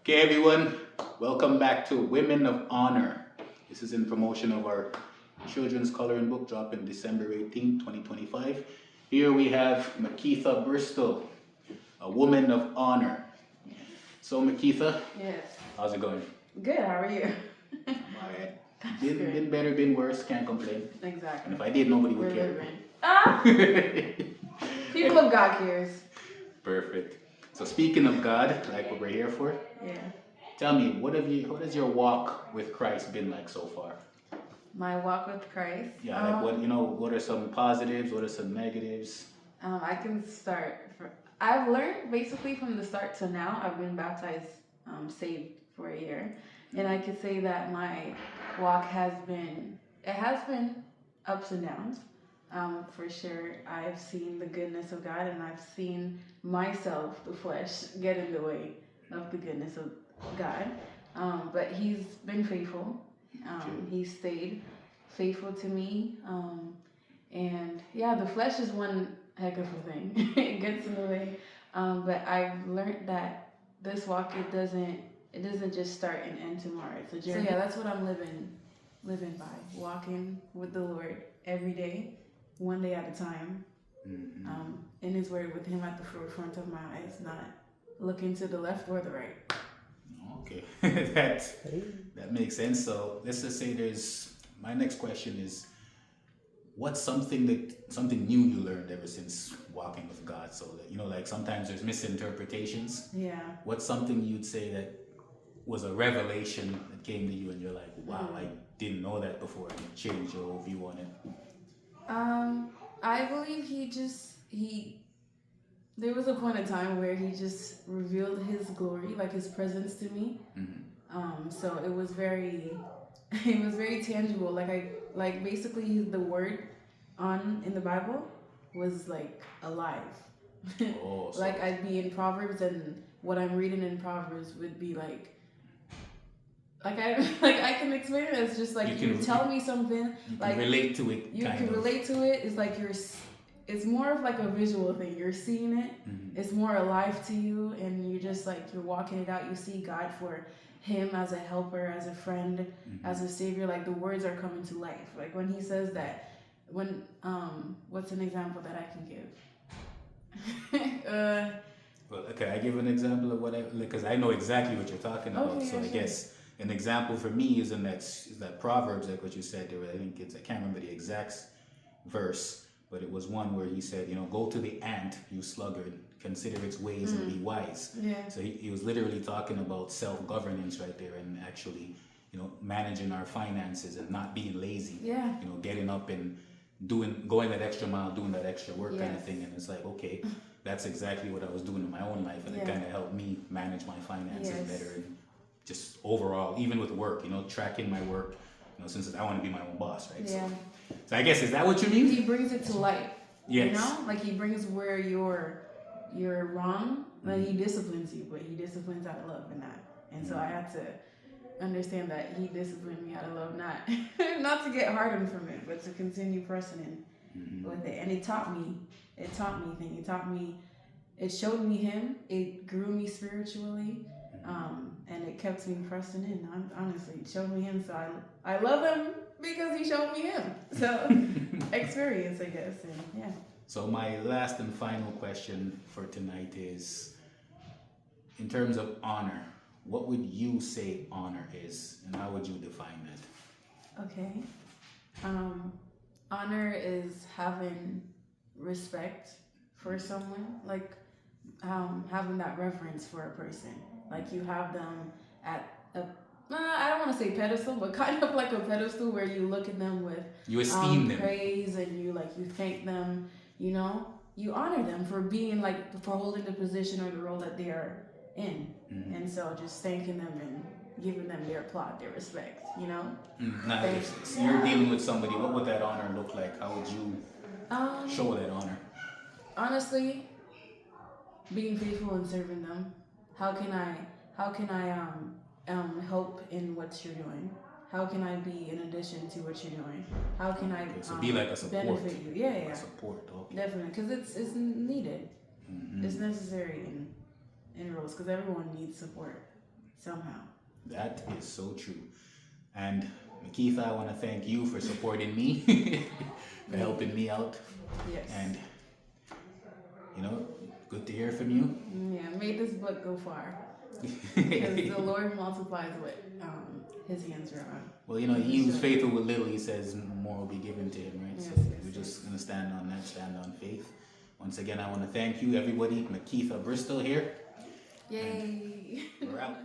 Okay, everyone, welcome back to Women of Honor. This is in promotion of our children's coloring book dropping December 18th, 2025. Here we have Maketha Bristol, a woman of honor. So, Maketha, Yes. how's it going? Good. How are you? I'm alright. Been better, been worse, can't complain. And Exactly. if I did, nobody We're would care. living. Ah! People of God cares. Perfect. So, speaking of God, like what we're here for, Yeah. tell me, what has your walk with Christ been like so far? My walk with Christ. Yeah, like what are some positives, what are some negatives? I can start. I've learned basically from the start to now. I've been baptized, saved for a year, and I could say that my walk has been ups and downs. For sure, I've seen the goodness of God, and I've seen myself, the flesh, get in the way of the goodness of God. But He's been faithful. He's stayed faithful to me. And yeah, the flesh is one heck of a thing. It gets in the way. But I've learned that this walk it doesn't just start and end tomorrow. It's a journey. So yeah, that's what I'm living by. Walking with the Lord every day, one day at a time. Mm-hmm. In His Word, with Him at the forefront of my eyes, not looking to the left or the right. Okay, that makes sense. So let's just say my next question is, what's something new you learned ever since walking with God? So that, like sometimes there's misinterpretations. Yeah. What's something you'd say that was a revelation that came to you and you're like, wow, I didn't know that before, and it changed your whole view on it? I believe there was a point in time where He just revealed His glory, like His presence to me. Mm-hmm. So it was very tangible. Like basically the word in the Bible was like alive. Oh, so Like I'd be in Proverbs, and what I'm reading in Proverbs would be I can explain it as just like you tell me something, you like can relate to it. You can relate to it. It's like it's more of like a visual thing. You're seeing it. Mm-hmm. It's more alive to you, and you're just like you're walking it out. You see God for Him as a helper, as a friend, mm-hmm. as a savior. Like the words are coming to life. Like when He says that. When what's an example that I can give? Well, okay, I give an example of because I know exactly what you're talking about. Okay, So yeah, I guess an example for me is that Proverbs, like what you said there. I can't remember the exact verse, but it was one where He said, go to the ant, you sluggard, consider its ways and be wise. Yeah. So he was literally talking about self-governance right there, and actually, managing our finances and not being lazy. Yeah. Getting up and going that extra mile, doing that extra work kind of Yes. thing. And it's like, okay, that's exactly what I was doing in my own life, and it kind of helped me manage my finances Yes. better, and just overall, even with work, tracking my work, since I want to be my own boss, right? Yeah. So I guess, is that what you mean? He brings it to light. Yes. Like He brings where you're wrong, but He disciplines you, but He disciplines out of love and that. And so I had to understand that He disciplined me out of love, not to get hardened from it, but to continue pressing in with it. And it taught me things. It showed me Him. It grew me spiritually, and it kept me pressing in. Honestly, it showed me Him. So I love Him because He showed me Him. So experience, I guess, and yeah. So my last and final question for tonight is, in terms of honor, what would you say honor is, and how would you define that? Okay. Honor is having respect for someone, like having that reverence for a person. Like you have them at I don't want to say pedestal, but kind of like a pedestal where you look at them with you esteem them, praise, and you thank them. You honor them for being for holding the position or the role that they are in, and so just thanking them and giving them their applaud, their respect. Now, if you're dealing with somebody, what would that honor look like? How would you show that honor? Honestly, being faithful and serving them. How can I help in what you're doing? How can I be in addition to what you're doing? How can I so be like a support, benefit you? Yeah. A support, okay. Definitely, because it's needed. It's necessary in roles, because everyone needs support. somehow. That is so true. And Maketha, I want to thank you for supporting me, for helping me out. Yes. And, good to hear from you. Yeah, made this book go far. Because the Lord multiplies what his hands are on. Well, he who's faithful with little, he says more will be given to him, right? Yes, So yes, we're just going to stand on that, stand on faith. Once again, I want to thank you, everybody. Maketha Bristol here. Yay! And we're out.